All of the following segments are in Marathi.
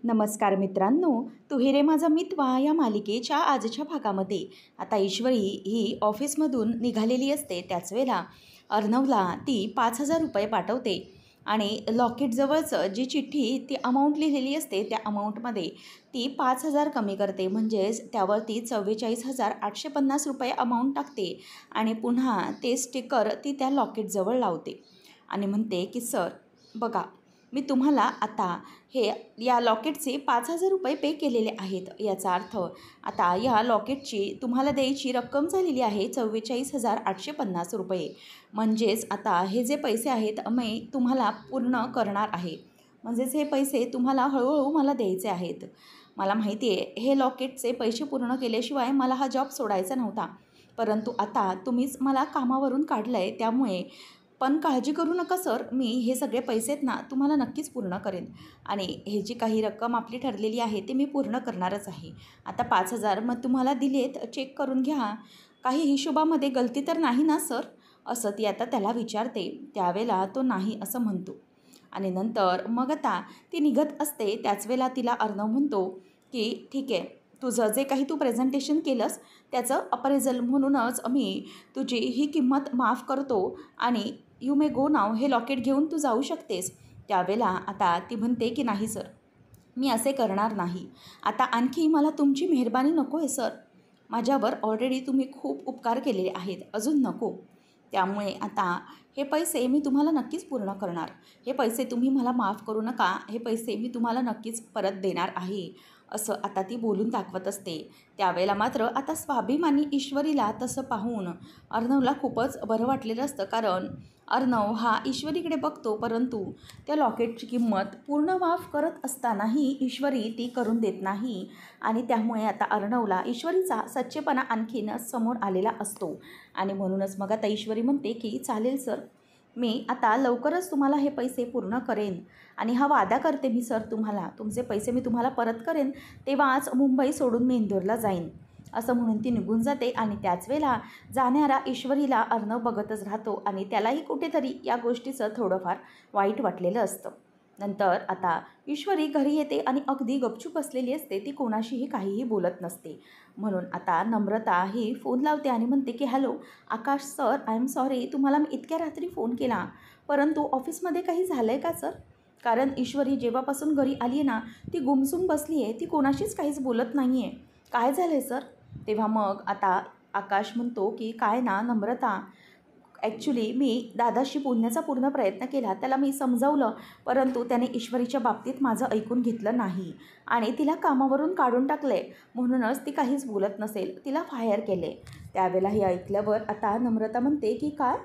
नमस्कार मित्रांनो, तू रे माझा मितवा या मालिकेच्या आजच्या भागामध्ये आता ईश्वरी ही ऑफिसमधून निघालेली असते. त्याच वेळेला अर्णवला ती 5,000 रुपये पाठवते आणि लॉकेटजवळचं जी चिठ्ठी ती अमाऊंट लिहिलेली असते त्या अमाऊंटमध्ये ती 5,000 कमी करते. म्हणजेच त्यावरती 44,850 रुपये अमाऊंट टाकते आणि पुन्हा ते स्टिकर ती त्या लॉकेटजवळ लावते आणि म्हणते की सर बघा, मी तुम्हाला आता हे या लॉकेटचे 5,000 रुपये पे केलेले आहेत. याचा अर्थ आता या लॉकेटची तुम्हाला द्यायची रक्कम झालेली आहे 44,850 रुपये. म्हणजेच आता हे जे पैसे आहेत मी तुम्हाला पूर्ण करणार आहे. म्हणजेच हे पैसे तुम्हाला हळूहळू मला द्यायचे आहेत. मला माहिती आहे हे लॉकेटचे पैसे पूर्ण केल्याशिवाय मला हा जॉब सोडायचा नव्हता, परंतु आता तुम्हीच मला कामावरून काढलं आहे. त्यामुळे पण काळजी करू नका सर, मी हे सगळे पैसे आहेत ना तुम्हाला नक्कीच पूर्ण करेन आणि हे जी काही रक्कम आपली ठरलेली आहे ते मी पूर्ण करणारच आहे. आता 5,000 मग तुम्हाला दिलेत, चेक करून घ्या. काही हिशोबामध्ये गलती तर नाही ना सर, असं ती आता त्याला विचारते. त्यावेळेला तो नाही असं म्हणतो आणि नंतर मग आता ती निघत असते. त्याच वेळेला तिला अर्णव म्हणतो की ठीक आहे, तुझं जे काही तू प्रेझेंटेशन केलंस त्याचं अप्रेझल म्हणूनच मी तुझी ही किंमत माफ करतो आणि यू मे गो नाव, हे लॉकेट घेऊन तू जाऊ शकतेस. त्यावेळेला आता ती म्हणते की नाही सर, मी असे करणार नाही. आता आणखी मला तुमची मेहरबानी नको आहे सर, माझ्यावर ऑलरेडी तुम्ही खूप उपकार केलेले आहेत, अजून नको. त्यामुळे आता हे पैसे मी तुम्हाला नक्कीच पूर्ण करणार. हे पैसे तुम्ही मला माफ करू नका, हे पैसे मी तुम्हाला नक्कीच परत देणार आहे, असं आता ती बोलून दाखवत असते. त्यावेळेला मात्र आता स्वाभिमानी ईश्वरीला तसं पाहून अर्णवला खूपच बरं वाटलेलं असतं. कारण अर्णव हा ईश्वरीकडे बघतो, परंतु त्या लॉकेटची किंमत पूर्ण माफ करत असतानाही ईश्वरी ती करून देत नाही आणि त्यामुळे आता अर्णवला ईश्वरीचा सच्चेपणा आणखीन समोर आलेला असतो. आणि म्हणूनच मग आता ईश्वरी म्हणते की चालेल सर, मी आता लवकरच तुम्हाला हे पैसे पूर्ण करेन आणि हा वादा करते मी सर तुम्हाला, तुमचे पैसे मी तुम्हाला परत करेन तेव्हाच मुंबई सोडून मी इंदोरला जाईन, असं म्हणून ती निघून जाते. आणि त्याच वेळेला जाणाऱ्या ईश्वरीला अर्णव बघतच राहतो आणि त्यालाही कुठेतरी या गोष्टीचं थोडंफार वाईट वाटलेलं असतं. नंतर आता ईश्वरी घरी येते आणि अगदी गपचूप बसलेली असते. ती कोणाशीही काहीही बोलत नसते. म्हणून आता नम्रता ही फोन लावते आणि म्हणते की hello Akash sir, I am sorry, तुम्हाला मी इतक्या रात्री फोन केला, परंतु ऑफिसमध्ये काही झालं आहे का सर? कारण ईश्वरी जेव्हापासून घरी आली आहे ना ती गुमसुम बसली आहे, ती कोणाशीच काहीच बोलत नाही आहे. काय झालं आहे सर? तेव्हा मग आता आकाश म्हणतो की काय ना नम्रता, ॲक्च्युली मी दादाशी बोलण्याचा पूर्ण प्रयत्न केला, त्याला मी समजावलं, परंतु त्याने ईश्वरीच्या बाबतीत माझं ऐकून घेतलं नाही आणि तिला कामावरून काढून टाकले. म्हणूनच ती काहीच बोलत नसेल, तिला फायर केले. त्यावेळेला हे ऐकल्यावर आता नम्रता म्हणते की काय,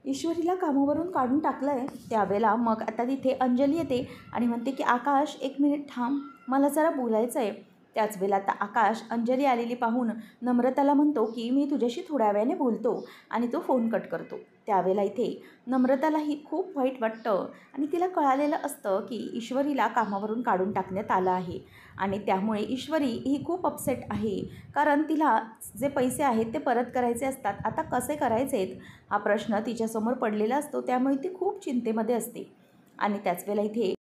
ईश्वरीला कामावरून काढून टाकलं आहे? त्यावेळेला मग आता तिथे अंजली येते आणि म्हणते की आकाश एक मिनिट थांब, मला जरा बोलायचं आहे. त्याच वेळेला आता आकाश अंजली आलेली पाहून नम्रताला म्हणतो की मी तुझ्याशी थोड्या वेळाने बोलतो आणि तो फोन कट करतो. त्यावेळेला इथे नम्रतालाही खूप वाईट वाटतं आणि तिला कळालेलं असतं की ईश्वरीला कामावरून काढून टाकण्यात आलं आहे आणि त्यामुळे ईश्वरी ही खूप अपसेट आहे. कारण तिला जे पैसे आहेत ते परत करायचे असतात. आता कसे करायचे आहेत हा प्रश्न तिच्यासमोर पडलेला असतो, त्यामुळे ती खूप चिंतेमध्ये असते. आणि त्याच वेळेला इथे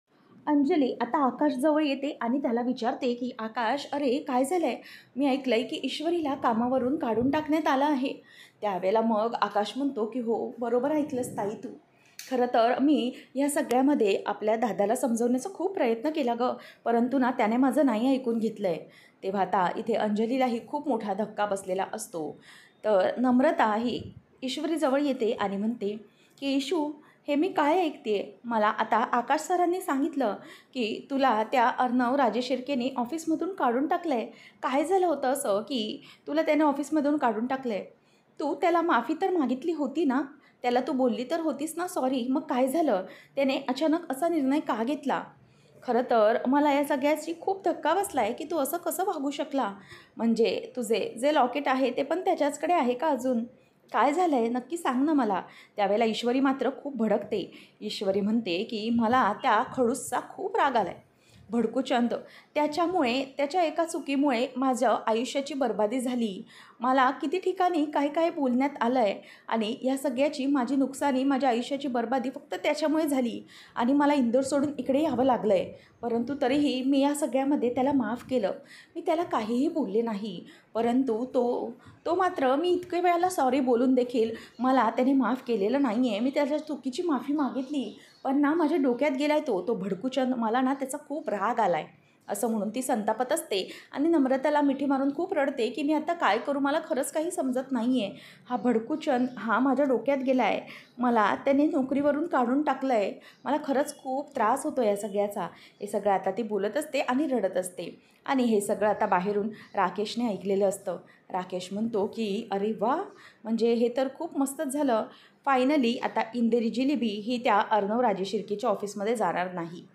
अंजली आता आकाशजवळ येते आणि त्याला विचारते की आकाश, अरे काय झालं आहे? मी ऐकलं आहे की ईश्वरीला कामावरून काढून टाकण्यात आलं आहे. त्यावेळेला मग आकाश म्हणतो की हो, बरोबर ऐकलंस ताई तू. खरं तर मी ह्या सगळ्यामध्ये आपल्या दादाला समजवण्याचा खूप प्रयत्न केला गं, परंतु ना त्याने माझं नाही ऐकून घेतलं आहे. तेव्हा आता इथे अंजलीलाही खूप मोठा धक्का बसलेला असतो. तर नम्रता ही ईश्वरीजवळ येते आणि म्हणते की ईशू, हे मी काय ऐकते, मला आता आकाश सरांनी सांगितलं की तुला त्या अर्णव राजेशिर्केने ऑफिसमधून काढून टाकलं आहे. काय झालं होतं असं की तुला त्याने ऑफिसमधून काढून टाकलं आहे? तू त्याला माफी तर मागितली होती ना, त्याला तू बोलली तर होतीस ना सॉरी, मग काय झालं? त्याने अचानक असा निर्णय का घेतला? खरं तर मला या सगळ्याची खूप धक्का बसला आहे की तू असं कसं वागू शकला? म्हणजे तुझे जे लॉकेट आहे ते पण त्याच्याचकडे आहे का अजून? काय झालं आहे नक्की सांग ना मला. त्यावेळेला ईश्वरी मात्र खूप भडकते. ईश्वरी म्हणते की मला त्या खडूसचा खूप राग आला आहे. भडकूचंद त्याच्यामुळे त्याच्या एका चुकीमुळे माझ्या आयुष्याची बर्बादी झाली. मला किती ठिकाणी काय काय बोलण्यात आलं आहे आणि या सगळ्याची माझी नुकसानी माझ्या आयुष्याची बर्बादी फक्त त्याच्यामुळे झाली आणि मला इंदोर सोडून इकडे यावं लागलं आहे. परंतु तरीही मी या सगळ्यामध्ये त्याला माफ केलं. मी त्याला काहीही बोलले नाही. परंतु तो तो मात्र मी इतके वेळेला सॉरी बोलून देखील मला त्याने माफ केलेलं नाही आहे. मी त्याच्या चुकीची माफी मागितली पण ना माझ्या डोक्यात गेलाय तो भडकूचंद. मला ना त्याचा खूप राग आलाय असं म्हणून ती संतापत असते आणि नम्रताला मिठी मारून खूप रडते की मी आता काय करू, मला खरंच काही समजत नाही आहे. हा भडकूचंद हा माझ्या डोक्यात गेला आहे. मला त्याने नोकरीवरून काढून टाकलं आहे. मला खरंच खूप त्रास होतो या सगळ्याचा. हे सगळं आता ती बोलत असते आणि रडत असते आणि हे सगळं आता बाहेरून राकेशने ऐकलेलं असतं. राकेश म्हणतो की अरे वा, म्हणजे हे तर खूप मस्तच झालं. फायनली आता इंदिरा जिलेबी ही त्या अर्णव राजे शिर्केच्या ऑफिसमध्ये जाणार नाही.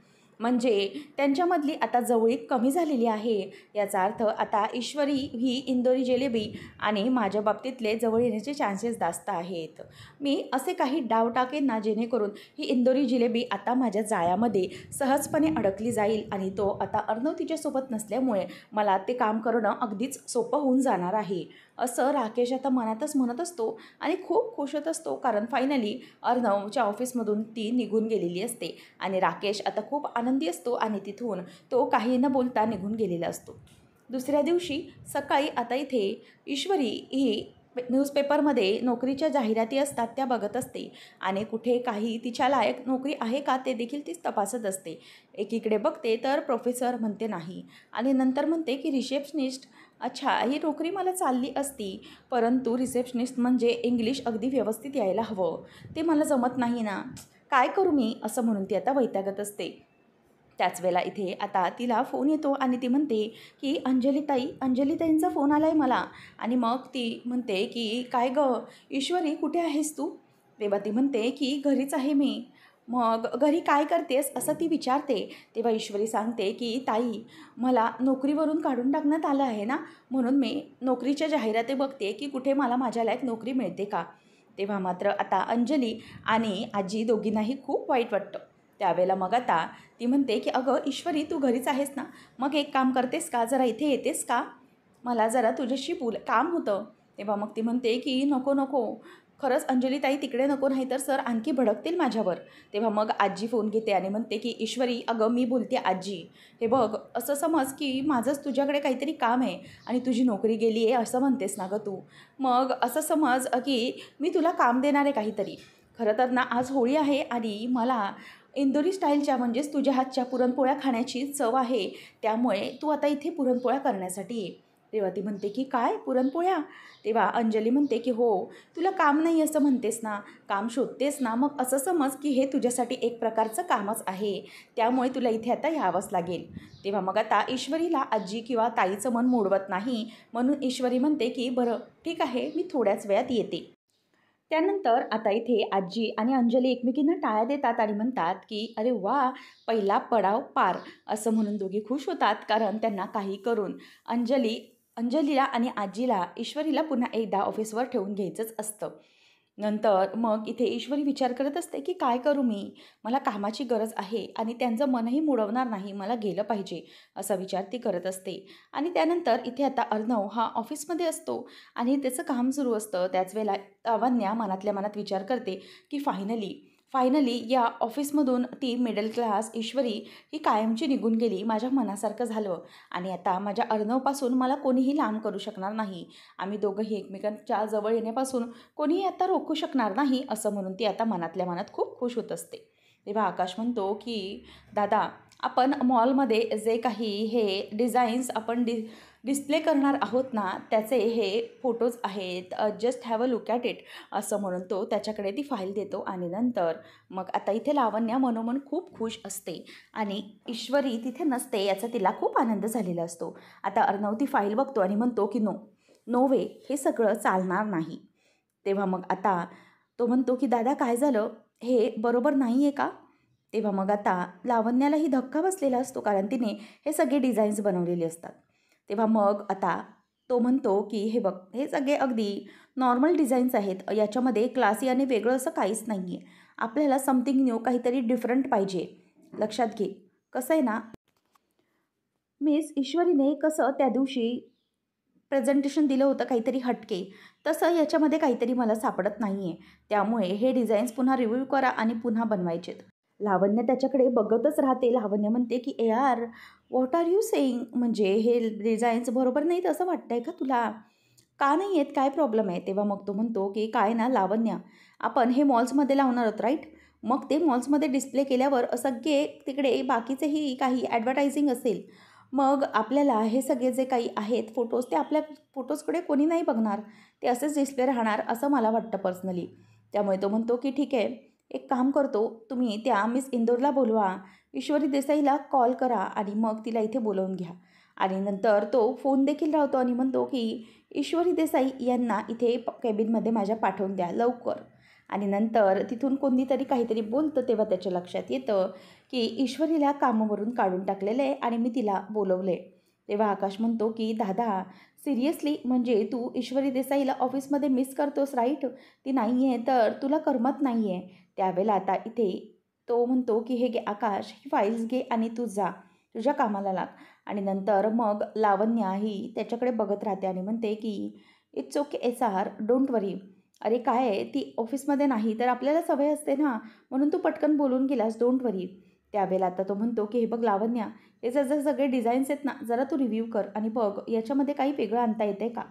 म्हणजे त्यांच्यामधली आता जवळीक कमी झालेली आहे. याचा अर्थ आता ईश्वरी ही इंदोरी जिलेबी आणि माझ्या बाबतीतले जवळ येण्याचे चान्सेस जास्त आहेत. मी असे काही डाव टाकेन ना जेणेकरून ही इंदोरी जिलेबी आता माझ्या जाळ्यामध्ये सहजपणे अडकली जाईल आणि तो आता अर्णव तिच्यासोबत नसल्यामुळे मला ते काम करणं अगदीच सोपं होऊन जाणार आहे. असं राकेश आता मनातच म्हणत असतो आणि खूप खुश होत असतो कारण फायनली अर्णवच्या ऑफिसमधून ती निघून गेलेली असते आणि राकेश आता खूप आनंदी असतो आणि तिथून तो काही न बोलता निघून गेलेला असतो. दुसऱ्या दिवशी सकाळी आता इथे ईश्वरी ही न्यूजपेपरमध्ये नोकरीच्या जाहिराती असतात त्या बघत असते आणि कुठे काही तिच्या लायक नोकरी आहे का ते देखील ती तपासत असते. एकीकडे बघते तर प्रोफेसर म्हणते नाही आणि नंतर म्हणते की रिसेप्शनिस्ट, अच्छा ही नोकरी मला चालली असती परंतु रिसेप्शनिस्ट म्हणजे इंग्लिश अगदी व्यवस्थित यायला हवं, ते मला जमत नाही ना, काय करू मी, असं म्हणून ती आता वैतागत असते. त्याच वेळेला इथे आता तिला फोन येतो आणि ती म्हणते की अंजलीताईंचा फोन आला आहे मला. आणि मग ती म्हणते की काय गं ईश्वरी, कुठे आहेस तू? तेव्हा ती म्हणते की घरीच आहे मी. मग घरी काय करतेस असं ती विचारते. तेव्हा ईश्वरी सांगते की ताई, मला नोकरीवरून काढून टाकण्यात आलं आहे ना, म्हणून मी नोकरीच्या जाहिराती बघते की कुठे मला माझ्या लायक नोकरी मिळते का. तेव्हा मात्र आता अंजली आणि आजी दोघींनाही खूप वाईट वाटतं. त्यावेळेला मग आता ती म्हणते की अगं ईश्वरी, तू घरीच आहेस ना, मग एक काम करतेस का, जरा इथे येतेस का, मला जरा तुझ्याशी काम होतं. तेव्हा मग ती म्हणते की नको नको, खरंच अंजलीताई तिकडे नको, नाही तर सर आणखी भडकतील माझ्यावर. तेव्हा मग आजी फोन घेते आणि म्हणते की ईश्वरी अगं मी बोलते आजी, हे बघ असं समज की माझंच तुझ्याकडे काहीतरी काम आहे आणि तुझी नोकरी गेली आहे असं म्हणतेस ना गं तू. मग असं समज की मी तुला काम देणार आहे काहीतरी. खरं तर ना आज होळी आहे आणि मला इंदोरी स्टाईलच्या म्हणजेच तुझ्या हातच्या पुरणपोळ्या खाण्याची चव आहे, त्यामुळे तू आता इथे पुरणपोळ्या करण्यासाठी ये. तेव्हा ती म्हणते की काय पुरणपोळ्या? तेव्हा अंजली म्हणते की हो, तुला काम नाही असं म्हणतेस ना, काम शोधतेस ना, मग असं समज की हे तुझ्यासाठी एक प्रकारचं कामच आहे, त्यामुळे तुला इथे आता यावंच लागेल. तेव्हा मग आता ईश्वरीला आजी किंवा ताईचं मन मोडवत नाही, म्हणून ईश्वरी म्हणते की बरं ठीक आहे, मी थोड्याच वेळात येते. त्यानंतर आता इथे आजी आणि अंजली एकमेकींना टाळ्या देतात आणि म्हणतात की अरे वा, पहिला पडाव पार, असं म्हणून दोघी खुश होतात कारण त्यांना काही करून अंजलीला आणि आजीला ईश्वरीला पुन्हा एकदा ऑफिसवर ठेवून घ्यायचंच असतं. नंतर मग इथे ईश्वरी विचार करत असते की काय करू मी, मला कामाची गरज आहे आणि त्यांचं मनही मुडवणार नाही, मला गेलं पाहिजे, असा विचार ती करत असते. आणि त्यानंतर इथे आता अर्णव हा ऑफिसमध्ये असतो आणि त्याचं काम सुरू असतं. त्याच वेळेला लावण्या मनातल्या मनात विचार करते की फायनली या ऑफिसमधून ती मिडल क्लास ईश्वरी ही कायमची निघून गेली, माझ्या मनासारखं झालं आणि आता माझ्या अर्णवपासून मला कोणीही लांब करू शकणार नाही, आम्ही दोघंही एकमेकांच्या जवळ येण्यापासून कोणीही आता रोखू शकणार नाही, असं म्हणून ती आता मनातल्या मनात खूप खुश होत असते. तेव्हा आकाश म्हणतो की दादा, आपण मॉलमध्ये जे काही हे डिझाईन्स आपण डिस्प्ले करणार आहोत ना, त्याचे हे फोटोज आहेत, just have a look at it, असं म्हणून तो त्याच्याकडे ती फाईल देतो. आणि नंतर मग आता इथे लावण्या मनोमन खूप खुश असते आणि ईश्वरी तिथे नसते याचा तिला खूप आनंद झालेला असतो. आता अर्णव ती फाईल बघतो आणि म्हणतो की नो वे, हे सगळं चालणार नाही. तेव्हा मग आता तो म्हणतो की दादा काय झालं, हे बरोबर नाही आहे का? तेव्हा मग आता लावण्यालाही धक्का बसलेला असतो कारण तिने हे सगळे डिझाईन्स बनवलेले असतात. तेव्हा मग आता तो म्हणतो की हे बघ, हे सगळे अगदी नॉर्मल डिझाईन्स आहेत, याच्यामध्ये क्लासी आणि वेगळं असं काहीच नाही आहे, आपल्याला समथिंग न्यू, काहीतरी डिफरंट पाहिजे. लक्षात घे, कसं आहे ना, मिस ईश्वरीने कसं त्या दिवशी प्रेझेंटेशन दिलं होतं काहीतरी हटके, तसं याच्यामध्ये काहीतरी मला सापडत नाही आहे. त्यामुळे हे डिझाईन्स पुन्हा रिव्ह्यू करा आणि पुन्हा बनवायचेत. लावण्य त्याच्याकडे बघतच राहते. लावण्य म्हणते की "ए यार, व्हॉट आर यू सेइंग? म्हणजे हे डिझाईन्स बरोबर नाहीत असं वाटतंय का तुला? का नाही आहेत? काय प्रॉब्लेम आहे?" तेव्हा मग तो म्हणतो की "काय ना लावण्य, आपण हे मॉल्समध्ये लावणार आहोत राईट? मग ते मॉल्समध्ये डिस्प्ले केल्यावर सगळे तिकडे बाकीचेही काही ॲडव्हर्टायझिंग असेल. मग आपल्याला हे सगळे जे काही आहेत फोटोज, ते आपल्या फोटोजकडे कोणी नाही बघणार. ते असेच डिस्प्ले राहणार असं मला वाटतं पर्सनली." त्यामुळे तो म्हणतो की "ठीक आहे, एक काम करतो, तुम्ही त्या मिस इंदोरला बोलवा, ईश्वरी देसाईला कॉल करा आणि मग तिला इथे बोलावून घ्या." आणि नंतर तो फोन देखील लावतो आणि म्हणतो की "ईश्वरी देसाई यांना इथे केबिनमध्ये माझ्या पाठवून द्या लवकर." आणि नंतर तिथून कोणीतरी काहीतरी बोलतं तेव्हा त्याच्या लक्षात येतं की ईश्वरीला कामावरून काढून टाकलेलं आहे आणि मी तिला बोलवलं आहे. तेव्हा आकाश म्हणतो की "दादा, सिरियसली म्हणजे तू ईश्वरी देसाईला ऑफिसमध्ये मिस करतोस राईट? ती नाही आहे तर तुला करमत नाही आहे." त्यावेळेला आता इथे तो म्हणतो की "हे घे आकाश, ही फाईल्स घे आणि तू जा, तुझ्या कामाला लाग." आणि नंतर मग लावण्या ही त्याच्याकडे बघत राहते आणि म्हणते की "इट्स ओके SR, डोंट वरी." "अरे काय आहे, ती ऑफिसमध्ये नाही तर आपल्याला सवय असते ना, म्हणून तू पटकन बोलून गेलास, डोंट वरी." त्यावेळेला आता तो म्हणतो की "हे बघ लावण्या, हे जर सगळे डिझाईन्स आहेत ना, जरा तू रिव्ह्यू कर आणि बघ याच्यामध्ये काही वेगळं आणता येते का?"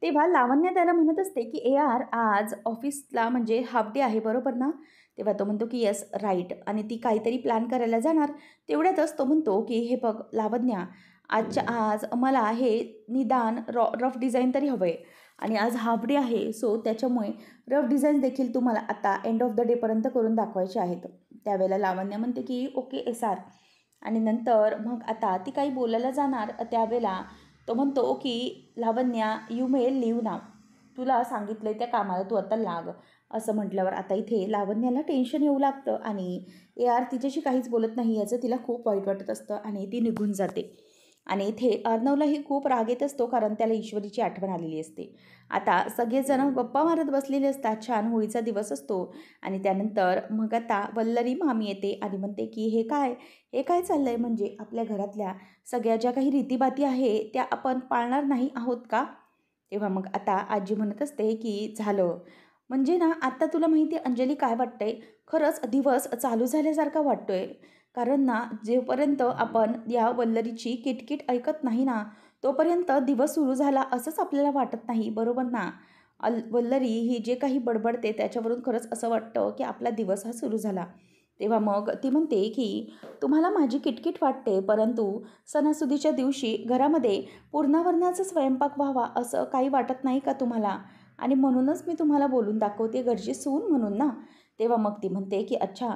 तेव्हा लावण्य त्याला म्हणत असते की "ए यार, आज ऑफिसला म्हणजे हाफ डे आहे बरोबर ना?" तेव्हा तो म्हणतो की "येस, राईट." आणि ती काहीतरी प्लॅन करायला जाणार. तेवढ्यातच तो म्हणतो की "हे बघ लावण्या, आजच्या आज मला हे निदान रफ डिझाईन तरी हवं आहे आणि आज हाफ डे आहे. सो त्याच्यामुळे रफ डिझाईन देखील तुम्हाला आता एंड ऑफ द डेपर्यंत करून दाखवायचे आहेत." त्यावेळेला लावण्य म्हणते की "ओके SR." आणि नंतर मग आता ती काही बोलायला जाणार. त्यावेळेला तो म्हणतो की "लावण्या, यू मे लिव्ह नाव. तुला सांगितलं आहे त्या कामाला तू आता लाग." असं म्हटल्यावर आता इथे लावण्याला टेन्शन येऊ लागतं आणि यार तिच्याशी काहीच बोलत नाही याचं तिला खूप वाईट वाटत असतं आणि ती निघून जाते. आणि इथे अर्णवलाही खूप राग येत असतो कारण त्याला ईश्वरीची आठवण आलेली असते. आता सगळेजण गप्पा मारत बसलेले असतात. छान होळीचा दिवस असतो आणि त्यानंतर मग आता वल्लरी मामी येते आणि म्हणते की हे काय चाललं आहे? म्हणजे आपल्या घरातल्या सगळ्या ज्या काही रीतीबाती आहे त्या आपण पाळणार नाही आहोत का? तेव्हा मग आता आजी म्हणत असते की "झालं म्हणजे ना, आता तुला माहिती आहे अंजली काय वाटतंय? खरंच दिवस चालू झाल्यासारखा वाटतोय. कारण ना, जोपर्यंत आपण या वल्लरीची किटकिट ऐकत नाही ना, तोपर्यंत दिवस सुरू झाला असंच आपल्याला वाटत नाही, बरोबर ना? वल्लरी ही जे काही बडबडते त्याच्यावरून खरंच असं वाटतं की आपला दिवस हा सुरू झाला." तेव्हा मग ती म्हणते की "तुम्हाला माझी किटकिट वाटते, परंतु सणासुदीच्या दिवशी घरामध्ये पुरणावरणाचा स्वयंपाक व्हावा असं काही वाटत नाही का तुम्हाला? आणि म्हणूनच मी तुम्हाला बोलून दाखवते घरची सून म्हणून ना." तेव्हा मग ती म्हणते की "अच्छा,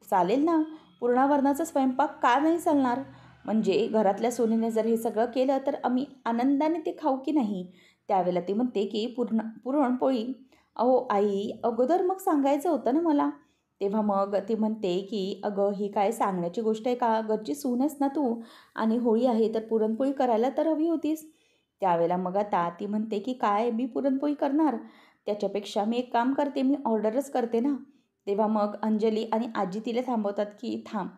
चालेल ना, पुरणावरणाचा स्वयंपाक का नाही चालणार? म्हणजे घरातल्या सुनेने जर हे सगळं केलं तर आम्ही आनंदाने ते खाऊ की नाही?" त्यावेळेला ती म्हणते की पुरणपोळी, अहो आई, अगोदर मग सांगायचं होतं ना मला." तेव्हा मग ती म्हणते की "अगं, ही काय सांगण्याची गोष्ट आहे का? घरची सून आहेस ना तू आणि होळी आहे तर पुरणपोळी करायला तर हवी होतीस." त्यावेळेला मग आता ती म्हणते की "काय मी पुरणपोळी करणार? त्याच्यापेक्षा मी एक काम करते, मी ऑर्डरच करते ना." तेव्हा मग अंजली आणि आजी तिला थांबवतात की "थांब,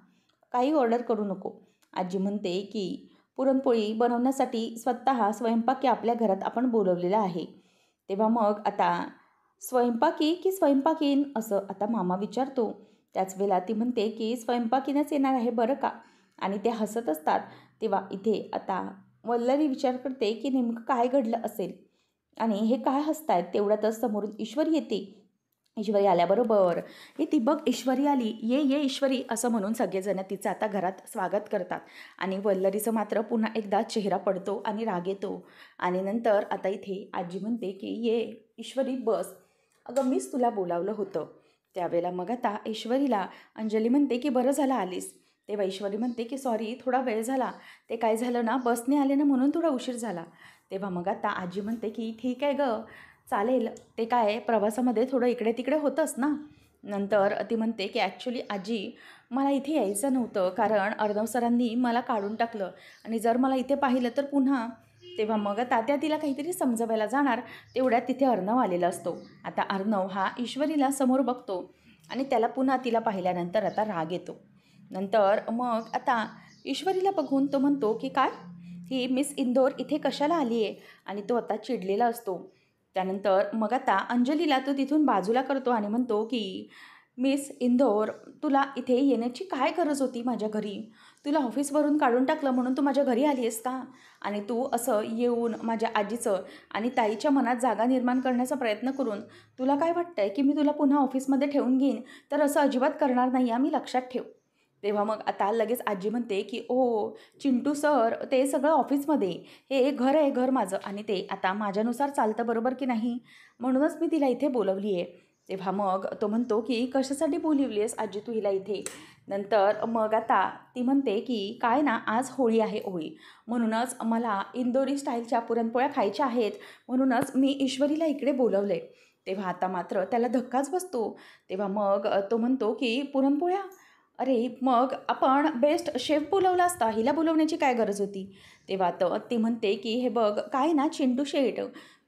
काही ऑर्डर करू नको." आजी म्हणते की "पुरणपोळी बनवण्यासाठी स्वतः स्वयंपाकी आपल्या घरात आपण बोलवलेला आहे." तेव्हा मग आता "स्वयंपाकी की स्वयंपाकीन?" असं आता मामा विचारतो. त्याच वेळेला ती म्हणते की "स्वयंपाकीनच येणार आहे बरं का." आणि ते हसत असतात. तेव्हा इथे आता वल्लरी विचार करते की नेमकं काय घडलं असेल आणि हे काय हसतायत. तेवढ्यातच समोरून ईश्वरी येते. ईश्वरी आल्याबरोबर "हे ती बघ ईश्वरी आली, ये ये ईश्वरी" असं म्हणून सगळेजण तिचं आता घरात स्वागत करतात. आणि वल्लरीचं मात्र पुन्हा एकदा चेहरा पडतो आणि राग येतो. आणि नंतर आता इथे आजी म्हणते की "ये ईश्वरी, बस. अगं, मीच तुला बोलावलं होतं." त्यावेळेला मग आता ईश्वरीला अंजली म्हणते की "बरं झालं आलीस." तेव्हा ईश्वरी म्हणते की "सॉरी, थोडा वेळ झाला. ते काय झालं ना, बसने आले ना म्हणून थोडा उशीर झाला." तेव्हा मग आता आजी म्हणते की "ठीक आहे गं, चालेल. ते काय प्रवासामध्ये थोडं इकडे तिकडे होतंच ना." नंतर ती म्हणते की "ॲक्च्युली आजी, मला इथे यायचं नव्हतं कारण अर्णव सरांनी मला काढून टाकलं आणि जर मला इथे पाहिलं तर पुन्हा." तेव्हा मग तात्या तिला काहीतरी समजवायला जाणार. तेवढ्यात तिथे अर्णव आलेला असतो. आता अर्णव हा ईश्वरीला समोर बघतो आणि त्याला पुन्हा तिला पाहिल्यानंतर आता राग येतो. नंतर मग आता ईश्वरीला बघून तो म्हणतो की काय, ही मिस इंदोर इथे कशाला आली आहे, आणि तो आता चिडलेला असतो. त्यानंतर मग आता अंजलीला तो तिथून बाजूला करतो आणि म्हणतो की मिस इंदोर, तुला इथे येण्याची काय गरज होती माझ्या घरी? तुला ऑफिसवरून काढून टाकलं म्हणून तू माझ्या घरी आली आहेस का? आणि तू असं येऊन माझ्या आजीचं आणि ताईच्या मनात जागा निर्माण करण्याचा प्रयत्न करून तुला काय वाटतंय की मी तुला पुन्हा ऑफिसमध्ये ठेवून घेईन? तर असं अजिबात करणार नाही, आम्ही लक्षात ठेव. तेव्हा मग आता लगेच आजी म्हणते की ओ चिंटू सर, ते सगळं ऑफिसमध्ये, हे घर आहे, घर माझं, आणि ते आता माझ्यानुसार चालतं, बरोबर की नाही? म्हणूनच मी तिला इथे बोलवली आहे. तेव्हा मग तो म्हणतो की कशासाठी बोलवली आहेस आजी तू हिला इथे? नंतर मग आता ती म्हणते की काय ना, आज होळी आहे, होळी, म्हणूनच मला इंदोरी स्टाईलच्या पुरणपोळ्या खायच्या आहेत, म्हणूनच मी ईश्वरीला इकडे बोलवले. तेव्हा आता मात्र त्याला धक्काच बसतो. तेव्हा मग तो म्हणतो की पुरणपोळ्या, अरे मग आपण बेस्ट शेफ बोलवला असता, हिला बोलवण्याची काय गरज होती? तेव्हा तर ती म्हणते की हे बघ काय ना चिंटू शेठ,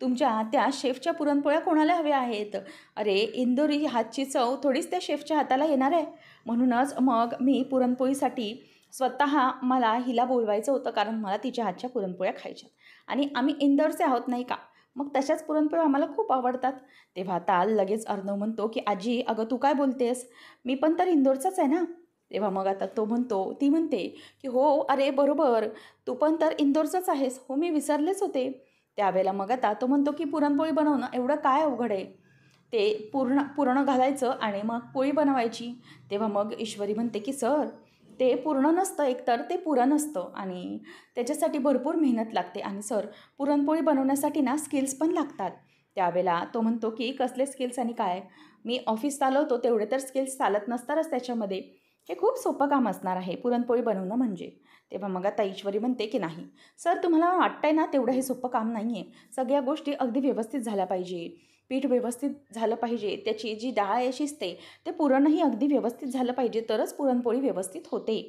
तुमच्या त्या शेफच्या पुरणपोळ्या कोणाला हव्या आहेत? अरे इंदोरी हातची चव थोडीच त्या शेफच्या हाताला येणार आहे. म्हणूनच मग मी पुरणपोळीसाठी स्वतः मला हिला बोलवायचं होतं, कारण मला तिच्या हातच्या पुरणपोळ्या खायच्या, आणि आम्ही इंदोरचे आहोत नाही का, मग तशाच पुरणपोळ्या आम्हाला खूप आवडतात. तेव्हा आता लगेच अर्णव म्हणतो की आजी अगं तू काय बोलतेस, मी पण तर इंदोरचाच आहे ना. तेव्हा मग आता तो म्हणतो, ती म्हणते की हो अरे बरोबर, तू पण तर इंदोरचाच आहेस, हो मी विसरलेच होते. त्यावेळेला मग आता तो म्हणतो की पुरणपोळी बनवणं एवढं काय अवघड आहे, ते पुरण घालायचं आणि मग पोळी बनवायची. तेव्हा मग ईश्वरी म्हणते की सर, ते पूर्ण नसतं, एकतर ते पुरण असतं आणि त्याच्यासाठी भरपूर मेहनत लागते, आणि सर पुरणपोळी बनवण्यासाठी ना स्किल्स पण लागतात. त्यावेळेला तो म्हणतो की कसले स्किल्स आणि काय, मी ऑफिस चालवतो तेवढे तर स्किल्स चालत नसतातच त्याच्यामध्ये, हे खूप सोपं काम असणार आहे पुरणपोळी बनवणं म्हणजे. तेव्हा मग आता ईश्वरी म्हणते की नाही सर, तुम्हाला वाटतंय ना तेवढं हे सोपं काम नाही आहे, सगळ्या गोष्टी अगदी व्यवस्थित झाल्या पाहिजे, पीठ व्यवस्थित झालं पाहिजे, त्याची जी डाळ आहे शिजते, ते पुरणही अगदी व्यवस्थित झालं पाहिजे, तरच पुरणपोळी व्यवस्थित होते.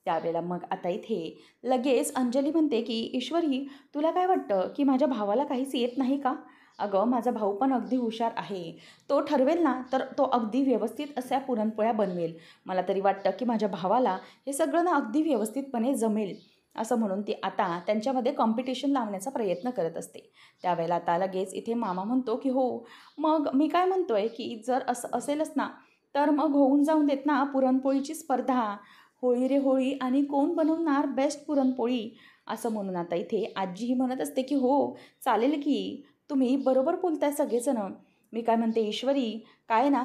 त्यावेळेला मग आता इथे लगेच अंजली म्हणते की ईश्वरी, तुला काय वाटतं की माझ्या भावाला काहीच येत नाही का? अगं माझा भाऊ पण अगदी हुशार आहे, तो ठरवेल ना तर तो अगदी व्यवस्थित अशा पुरणपोळ्या बनवेल. मला तरी वाटतं की माझ्या भावाला हे सगळं ना अगदी व्यवस्थितपणे जमेल. असं म्हणून ती आता त्यांच्यामध्ये कॉम्पिटिशन लावण्याचा प्रयत्न करत असते. त्यावेळेला आता लगेच इथे मामा म्हणतो की हो, मग मी काय म्हणतोय की जर असं असेलच ना, तर मग होऊन जाऊन देत ना पुरणपोळीची स्पर्धा, होळी रे होळी, आणि कोण बनवणार बेस्ट पुरणपोळी, असं म्हणून आता इथे आजीही म्हणत असते की हो चालेल की, तुम्ही बरोबर बोलताय सगळेजणं. मी काय म्हणते ईश्वरी, काय ना,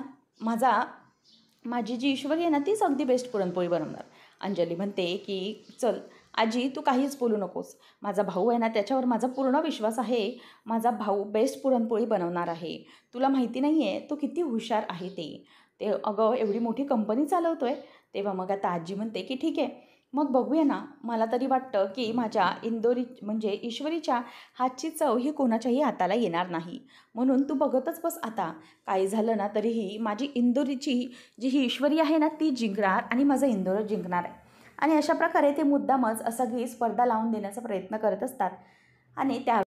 माझी जी ईश्वरी आहे ना तीच अगदी बेस्ट पुरणपोळी बनवणार. अंजली म्हणते की चल आजी, तू काहीच बोलू नकोस, माझा भाऊ आहे ना त्याच्यावर माझा पूर्ण विश्वास आहे, माझा भाऊ बेस्ट पुरणपोळी बनवणार आहे. तुला माहिती नाही आहे तो किती हुशार आहे ते, अगं एवढी मोठी कंपनी चालवतोय. तेव्हा मग आता आजी म्हणते की ठीक आहे, मग बघूया ना, मला तरी वाटतं की माझ्या इंदोरी म्हणजे ईश्वरीच्या हातची चव ही कोणाच्याही हाताला येणार नाही, म्हणून तू बघतच बस आता, काही झालं ना तरीही माझी इंदोरीची जी ही ईश्वरी आहे ना ती जिंकणार आणि माझा इंदोर जिंकणार आहे. आणि अशा प्रकारे ते मुद्दामच सगळी स्पर्धा लावून देण्याचा प्रयत्न करत असतात. आणि त्या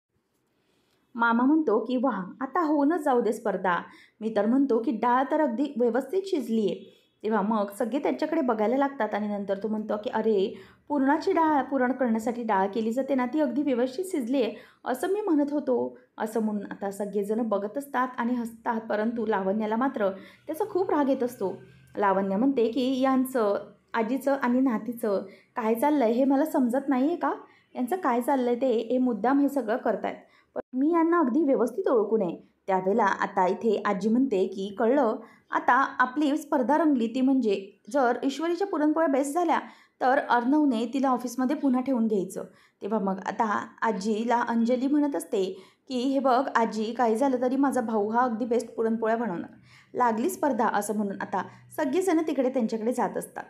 मामा म्हणतो की वाह, आता होऊनच जाऊ दे स्पर्धा, मी तर म्हणतो की डाळ तर अगदी व्यवस्थित शिजली आहे. तेव्हा मग सगळे त्याच्याकडे बघायला लागतात आणि नंतर तो म्हणतो की अरे, पुरणाची डाळ, पुरण करण्यासाठी डाळ केली जाते ना, ती अगदी व्यवस्थित शिजली आहे असं मी म्हणत होतो. असं म्हणून आता सगळेजण बघत असतात आणि हसतात, परंतु लावण्याला मात्र त्याचा खूप राग येत असतो. लावण्य म्हणते की यांचं, आजीचं आणि नातीचं काय चाललं आहे हे मला समजत नाही आहे का, यांचं काय चाललं आहे ते, हे मुद्दाम हे सगळं करतायत, पण मी यांना अगदी व्यवस्थित ओळखू नये. त्यावेळेला आता इथे आजी म्हणते की कळलं, आता आपली स्पर्धा रंगली, ती म्हणजे जर ईश्वरीच्या पुरणपोळ्या बेस्ट झाल्या तर अर्णवने तिला ऑफिसमध्ये पुन्हा ठेवून घ्यायचं. तेव्हा मग आता आजीला अंजली म्हणत असते की हे बघ आजी, काही झालं तरी माझा भाऊ हा अगदी बेस्ट पुरणपोळ्या बनवणार, लागली स्पर्धा, असं म्हणून आता सगळेजण तिकडे त्यांच्याकडे जात असतात.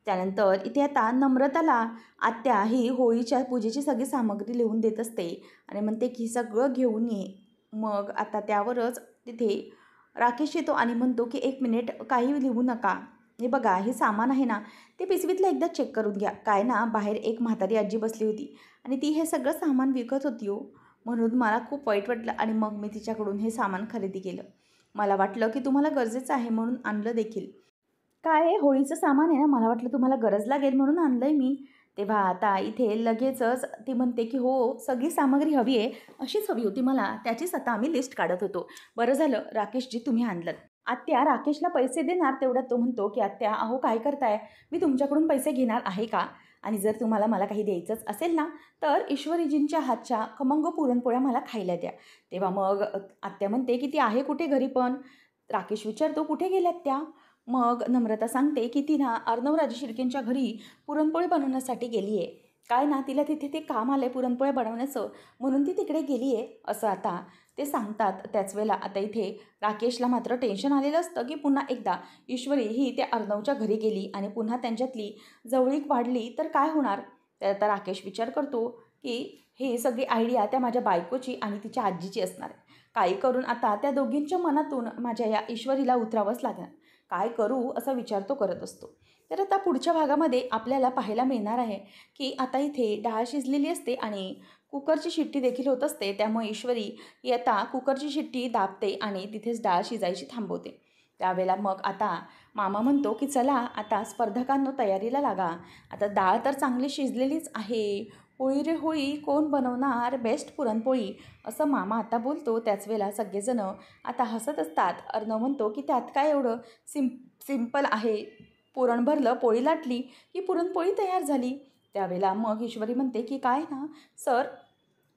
त्यानंतर इथे आता नम्रताला आत्या ही होळीच्या पूजेची सगळी सामग्री लिहून देत असते आणि म्हणते की सगळं घेऊन ये. मग आता त्यावरच तिथे राकेश येतो आणि म्हणतो की एक मिनिट, काही लिहू नका, हे बघा हे सामान आहे ना, ते पिशवीतलं एकदा चेक करून घ्या. काय ना, बाहेर एक म्हातारी आजी बसली होती आणि ती हे सगळं सामान विकत होती हो, म्हणून मला खूप वाईट वाटलं आणि मग मी तिच्याकडून हे सामान खरेदी केलं. मला वाटलं की तुम्हाला गरजेचं आहे म्हणून आणलं देखील. काय आहे, होळीचं सामान आहे ना, मला वाटलं तुम्हाला गरज लागेल म्हणून आणलं आहे मी. तेव्हा आता इथे लगेचच ती म्हणते की हो, सगळी सामग्री हवी आहे, अशीच हवी होती मला, त्याचीच आता आम्ही लिस्ट काढत होतो. बरं झालं राकेशजी तुम्ही आणलंत. आत्या राकेशला पैसे देणार तेवढ्यात तो म्हणतो की आत्या अहो काय करताय, मी तुमच्याकडून पैसे घेणार आहे का? आणि जर तुम्हाला मला काही द्यायचंच असेल ना, तर ईश्वरीजींच्या हातच्या खमंग पुरणपोळ्या मला खायला द्या. तेव्हा मग आत्या म्हणते की ती आहे कुठे घरी पण? राकेश विचारतो कुठे गेल्यात त्या? मग नम्रता सांगते की ती ना अर्णवराजे शिर्केंच्या घरी पुरणपोळी बनवण्यासाठी गेली आहे. काय ना तिला तिथे ते काम आलं आहे पुरणपोळ्या बनवण्याचं, म्हणून ती तिकडे गेली आहे असं आता ते सांगतात. त्याच वेळेला आता इथे राकेशला मात्र टेन्शन आलेलं असतं की पुन्हा एकदा ईश्वरी ही त्या अर्णवच्या घरी गेली आणि पुन्हा त्यांच्यातली जवळीक वाढली तर काय होणार. तर आता राकेश विचार करतो की ही सगळी आयडिया त्या माझ्या बायकोची आणि तिच्या आजीची असणार आहे. काही करून आता त्या दोघींच्या मनातून माझ्या या ईश्वरीला उतरावंच लागणार. काय करू असा विचार तो करत असतो. तर आता पुढच्या भागामध्ये आपल्याला पाहायला मिळणार आहे की आता इथे डाळ शिजलेली असते आणि कुकरची शिट्टी देखील होत असते. त्यामुळे ईश्वरी ही आता कुकरची शिट्टी दाबते आणि तिथेच डाळ शिजायची थांबवते. त्यावेळेला मग आता मामा म्हणतो की चला आता स्पर्धकांनो तयारीला लागा. आता डाळ तर चांगली शिजलेलीच आहे. होळी रे होळी कोण बनवणार बेस्ट पुरणपोळी असं मामा आता बोलतो. त्याच वेळेला सगळेजणं आता हसत असतात. अर्णव म्हणतो की त्यात काय एवढं सिंपल आहे, पुरण भरलं पोळी लाटली की पुरणपोळी तयार झाली. त्यावेळेला मग ईश्वरी म्हणते की काय ना सर,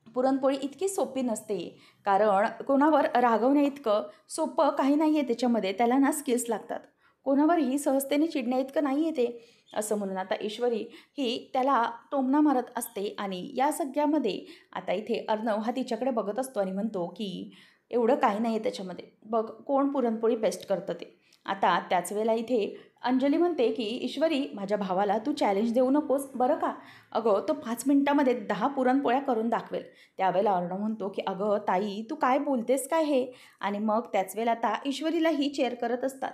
पुरणपोळी इतकी सोपी नसते, कारण कोणावर रागवण्या इतकं सोपं काही नाही आहे त्याच्यामध्ये, त्याला ना स्किल्स लागतात. कोणावरही सहजतेने चिडण्या इतकं नाही आहे ते असं म्हणून आता ईश्वरी ही त्याला टोमणा मारत असते. आणि या सगळ्यामध्ये आता इथे अर्णव हा तिच्याकडे बघत असतो आणि म्हणतो की एवढं काही नाही आहे त्याच्यामध्ये, बघ कोण पुरणपोळी बेस्ट करतं ते. आता त्याच वेळेला इथे अंजली म्हणते की ईश्वरी माझ्या भावाला तू चॅलेंज देऊ नकोस बरं का, अगं तो 5 मिनिटामध्ये 10 पुरणपोळ्या करून दाखवेल. त्यावेळेला अर्णव म्हणतो की अगं ताई तू काय बोलतेस काय हे. आणि मग त्याच वेळेला आता ईश्वरीला ही चेअर करत असतात.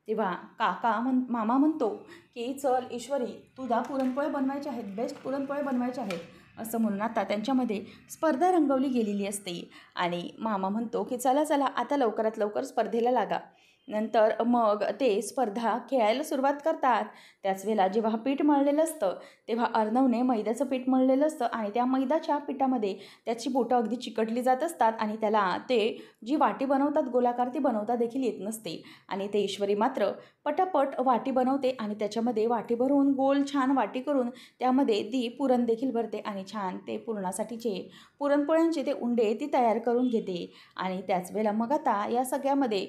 तेव्हा मामा म्हणतो की चल ईश्वरी तुला पुरणपोळ्या बनवायच्या आहेत, बेस्ट पुरणपोळ्या बनवायच्या आहेत असं म्हणून आता त्यांच्यामध्ये स्पर्धा रंगवली गेलेली असते. आणि मामा म्हणतो की चला चला आता लवकरात लवकर स्पर्धेला लागा. नंतर मग ते स्पर्धा खेळायला सुरुवात करतात. त्याच वेळेला जेव्हा पीठ मळलेलं असतं तेव्हा अर्णवने मैद्याचं पीठ मळलेलं असतं आणि त्या मैद्याच्या पिठामध्ये त्याची बोटं अगदी चिकटली जात असतात आणि त्याला ते जी वाटी बनवतात गोलाकार ती बनवता देखील येत नसते. आणि ते ईश्वरी मात्र पटापट वाटी बनवते आणि त्याच्यामध्ये वाटी भरून गोल छान वाटी करून त्यामध्ये ती पुरण देखील भरते आणि छान ते पुरणासाठीचे पुरणपोळ्यांचे ते उंडे ती तयार करून घेते. आणि त्याच वेळेला मग आता या सगळ्यामध्ये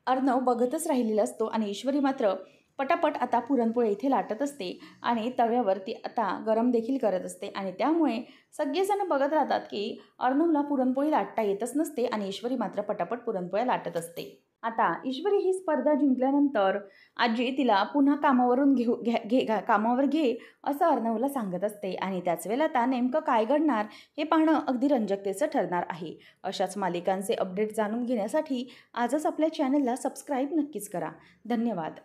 अर्णव बघतच राहिलेला असतो आणि ईश्वरी मात्र पटापट आता पुरणपोळी इथे लाटत असते आणि तव्यावरती आता गरम देखील करत असते. आणि त्यामुळे सगळेजण बघत राहतात की अर्णवला पुरणपोळी लाटता येतच नसते आणि ईश्वरी मात्र पटापट पुरणपोळ्या लाटत असते. आता ईश्वरी ही स्पर्धा जिंकल्यानंतर आजी तिला पुन्हा कामावर घे असं अर्णवला सांगत असते. आणि त्याच वेळेला आता नेमकं काय घडणार हे पाहणं अगदी रंजकतेचं ठरणार आहे. अशाच मालिकांचे अपडेट जाणून घेण्यासाठी आजच आपल्या चॅनलला सबस्क्राईब नक्कीच करा. धन्यवाद.